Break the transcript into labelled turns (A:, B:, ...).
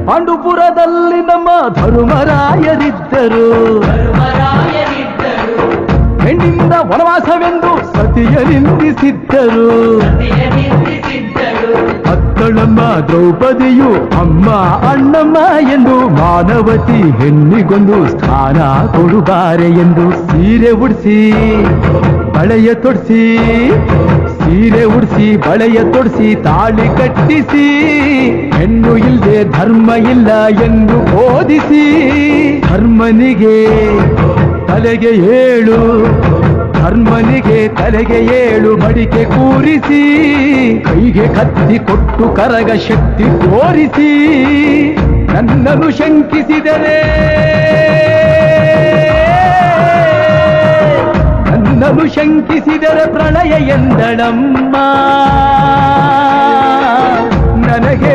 A: ಪಾಂಡುಪುರದಲ್ಲಿ ನಮ್ಮ ಧರ್ಮರಾಯರಿದ್ದರು. ಹೆಣ್ಣಿಂದ ವನವಾಸವೆಂದು ಸತಿಯ ನಿಂದಿಸಿದ್ದರು. ಅತ್ತಳಮ್ಮ ದ್ರೌಪದಿಯು ಅಮ್ಮ ಅಣ್ಣಮ್ಮ ಎಂದು ಮಾನವತಿ ಹೆಣ್ಣಿಗೊಂದು ಸ್ಥಾನ ಕೊಡುಬಾರೆ ಎಂದು ಸೀರೆ ಉಡಿಸಿ ಬಳೆಯ ತೊಡಿಸಿ, ಸೀರೆ ಉಡಿಸಿ ಬಳೆಯ ತೊಡಿಸಿ ತಾಳಿ ಕಟ್ಟಿಸಿ, ಹೆಣ್ಣು ಇಲ್ಲದೆ ಧರ್ಮ ಇಲ್ಲ ಎಂದು ಬೋಧಿಸಿ, ಧರ್ಮನಿಗೆ ತಲೆಗೆ ಏಳು, ಧರ್ಮನಿಗೆ ತಲೆಗೆ ಏಳು ಮಡಿಕೆ ಕೂರಿಸಿ, ಕೈಗೆ ಕತ್ತಿ ಕೊಟ್ಟು ಕರಗ ಶಕ್ತಿ ತೋರಿಸಿ, ನನ್ನನ್ನು ಶಂಕಿಸಿದರೆ, ನನ್ನನ್ನು ಶಂಕಿಸಿದರೆ ಪ್ರಳಯ ಎಂದಳಮ್ಮ. ನನಗೆ